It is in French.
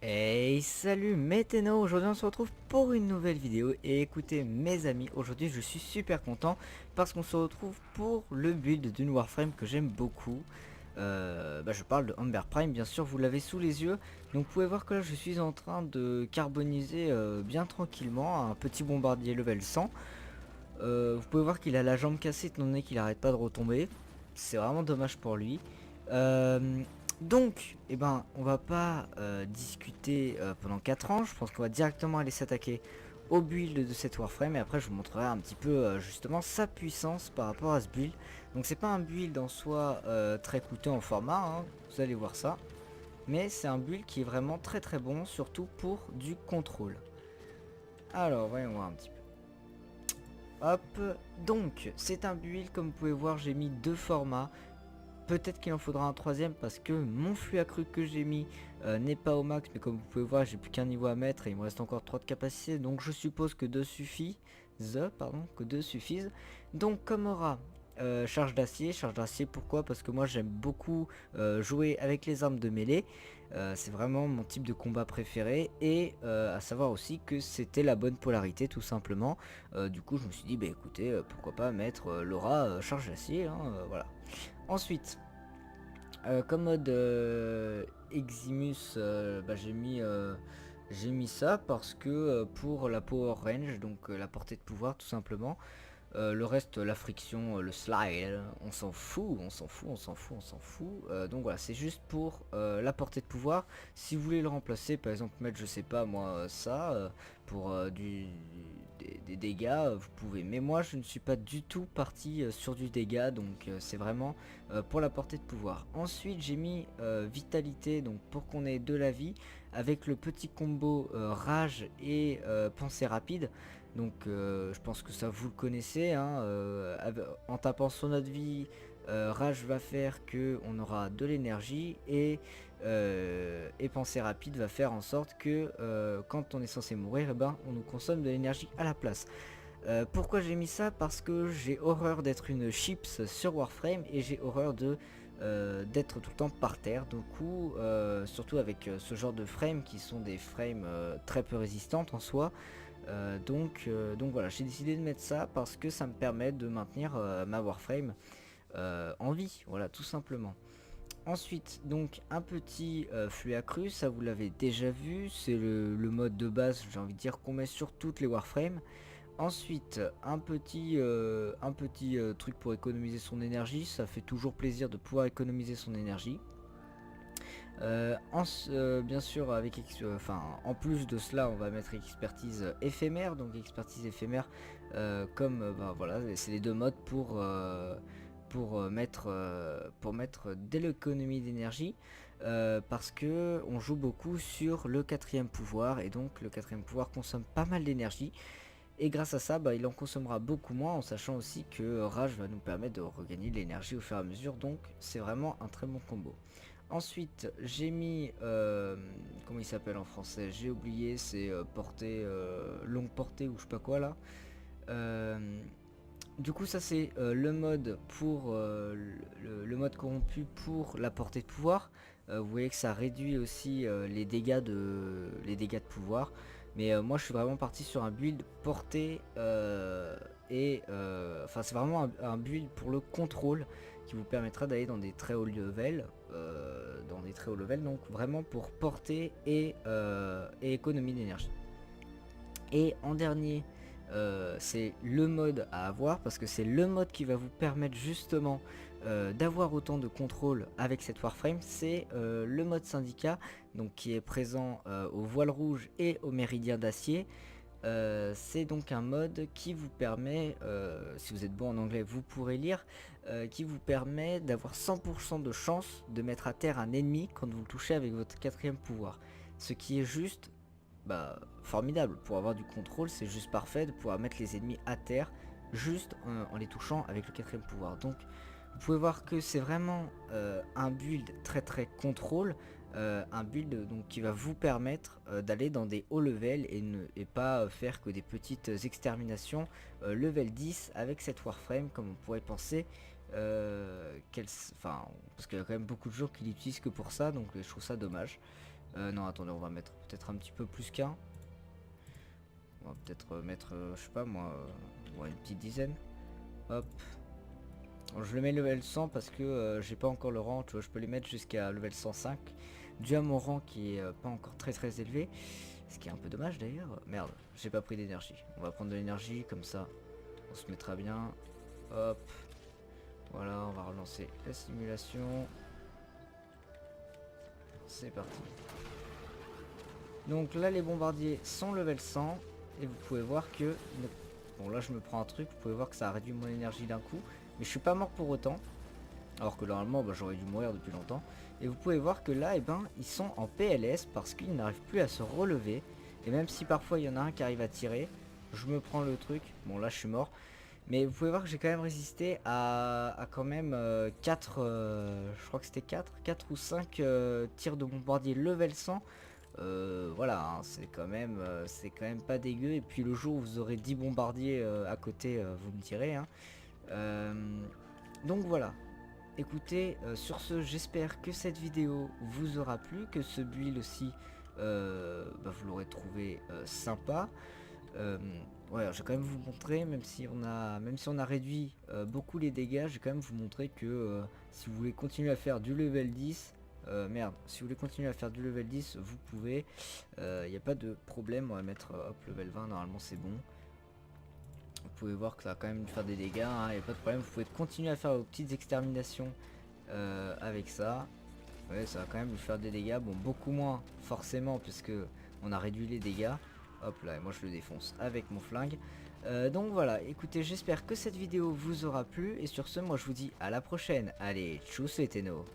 Hey, salut Météno, aujourd'hui on se retrouve pour une nouvelle vidéo et écoutez mes amis, aujourd'hui je suis super content parce qu'on se retrouve pour le build d'une Warframe que j'aime beaucoup. Je parle de Amber Prime, bien sûr vous l'avez sous les yeux, donc vous pouvez voir que là je suis en train de carboniser bien tranquillement un petit bombardier level 100. Vous pouvez voir qu'il a la jambe cassée étant donné qu'il arrête pas de retomber, c'est vraiment dommage pour lui. Euh, donc, on va pas discuter pendant 4 ans. Je pense qu'on va directement aller s'attaquer au build de cette Warframe et après je vous montrerai un petit peu justement sa puissance par rapport à ce build. Donc c'est pas un build en soi très coûteux en format, hein, vous allez voir ça. Mais c'est un build qui est vraiment très bon, surtout pour du contrôle. Alors voyons voir un petit peu. Hop, donc c'est un build, comme vous pouvez voir j'ai mis deux formats. Peut-être qu'il en faudra un troisième parce que mon flux accru que j'ai mis n'est pas au max, mais comme vous pouvez voir j'ai plus qu'un niveau à mettre et il me reste encore 3 de capacité, donc je suppose que deux suffisent, Donc comme aura charge d'acier pourquoi? Parce que moi j'aime beaucoup jouer avec les armes de mêlée, c'est vraiment mon type de combat préféré et à savoir aussi que c'était la bonne polarité tout simplement. Du coup je me suis dit bah écoutez pourquoi pas mettre Laura charge d'acier, hein, voilà. Ensuite, comme mode Eximus, j'ai mis ça parce que pour la power range, donc la portée de pouvoir tout simplement. Le reste, la friction, le slide, on s'en fout, on s'en fout, on s'en fout, on s'en fout. Donc voilà, c'est juste pour la portée de pouvoir. Si vous voulez le remplacer, par exemple mettre, je sais pas moi, ça, pour des dégâts, vous pouvez. Mais moi, je ne suis pas du tout parti sur du dégât, donc c'est vraiment pour la portée de pouvoir. Ensuite, j'ai mis vitalité, donc pour qu'on ait de la vie, avec le petit combo rage et pensée rapide. Donc je pense que ça vous le connaissez, hein, en tapant sur notre vie, rage va faire que on aura de l'énergie et pensée rapide va faire en sorte que quand on est censé mourir, on nous consomme de l'énergie à la place. Pourquoi j'ai mis ça? Parce que j'ai horreur d'être une chips sur Warframe et j'ai horreur de d'être tout le temps par terre. Du coup, surtout avec ce genre de frames qui sont des frames très peu résistantes en soi. Donc voilà, j'ai décidé de mettre ça parce que ça me permet de maintenir ma Warframe en vie, voilà, tout simplement. Ensuite, donc un petit flux accru, ça vous l'avez déjà vu, c'est le mode de base, j'ai envie de dire, qu'on met sur toutes les Warframes. Ensuite, un petit truc pour économiser son énergie, ça fait toujours plaisir de pouvoir économiser son énergie. Bien sûr, en plus de cela, on va mettre expertise éphémère. Donc expertise éphémère, voilà, c'est les deux modes pour mettre de l'économie d'énergie, parce que on joue beaucoup sur le quatrième pouvoir et donc le quatrième pouvoir consomme pas mal d'énergie. Et grâce à ça, il en consommera beaucoup moins en sachant aussi que Rage va nous permettre de regagner de l'énergie au fur et à mesure. Donc c'est vraiment un très bon combo. Ensuite, j'ai mis, comment il s'appelle en français? J'ai oublié, c'est longue portée ou je sais pas quoi là. Euh, du coup, ça c'est le mode pour le mode corrompu pour la portée de pouvoir. Vous voyez que ça réduit aussi les dégâts de pouvoir. Mais moi, je suis vraiment parti sur un build portée c'est vraiment un build pour le contrôle qui vous permettra d'aller dans des très hauts levels, donc vraiment pour portée et économie d'énergie. Et en dernier, c'est le mode à avoir parce que c'est le mode qui va vous permettre justement d'avoir autant de contrôle avec cette Warframe. C'est le mode syndicat, donc qui est présent au voile rouge et au méridien d'acier. C'est donc un mode qui vous permet, si vous êtes bon en anglais vous pourrez lire, qui vous permet d'avoir 100% de chance de mettre à terre un ennemi quand vous le touchez avec votre quatrième pouvoir. Ce qui est juste formidable. Pour avoir du contrôle, c'est juste parfait de pouvoir mettre les ennemis à terre juste en les touchant avec le quatrième pouvoir. Donc vous pouvez voir que c'est vraiment un build très contrôle, un build donc qui va vous permettre d'aller dans des hauts levels et pas faire que des petites exterminations level 10 avec cette Warframe comme on pourrait penser. Parce qu'il y a quand même beaucoup de gens qui l'utilisent que pour ça, donc je trouve ça dommage. Non, attendez, on va mettre peut-être un petit peu plus qu'un. On va peut-être mettre, je sais pas moi, ouais, une petite dizaine. Hop. Alors, je le mets level 100 parce que j'ai pas encore le rang, tu vois, je peux les mettre jusqu'à level 105. Dû à mon rang qui est pas encore très élevé. Ce qui est un peu dommage d'ailleurs. Merde, j'ai pas pris d'énergie. On va prendre de l'énergie, comme ça, on se mettra bien. Hop. Voilà, on va relancer la simulation. C'est parti. Donc là, les bombardiers sont level 100. Et vous pouvez voir que... Bon, là, je me prends un truc. Vous pouvez voir que ça a réduit mon énergie d'un coup. Mais je suis pas mort pour autant. Alors que normalement, bah, j'aurais dû mourir depuis longtemps. Et vous pouvez voir que là, eh ben, ils sont en PLS parce qu'ils n'arrivent plus à se relever. Et même si parfois, il y en a un qui arrive à tirer, je me prends le truc. Bon, là, je suis mort. Mais vous pouvez voir que j'ai quand même résisté à quand même 4, je crois que c'était 4 ou 5 tirs de bombardier level 100. Voilà, hein, c'est quand même pas dégueu. Et puis le jour où vous aurez 10 bombardiers à côté, vous me direz. Hein. Donc voilà. Écoutez, sur ce, j'espère que cette vidéo vous aura plu, que ce build aussi, bah, vous l'aurez trouvé sympa. Ouais, je vais quand même vous montrer, même si on a réduit beaucoup les dégâts, je vais quand même vous montrer que si vous voulez continuer à faire du level 10, si vous voulez continuer à faire du level 10, vous pouvez, il n'y a pas de problème, on va mettre hop, level 20, normalement c'est bon. Vous pouvez voir que ça va quand même faire des dégâts, hein, il n'y a pas de problème, vous pouvez continuer à faire vos petites exterminations avec ça. Ouais, ça va quand même lui faire des dégâts, bon beaucoup moins forcément puisque on a réduit les dégâts. Hop là, et moi je le défonce avec mon flingue. Donc voilà, écoutez, j'espère que cette vidéo vous aura plu. Et sur ce, moi je vous dis à la prochaine. Allez, tchuss les ténos.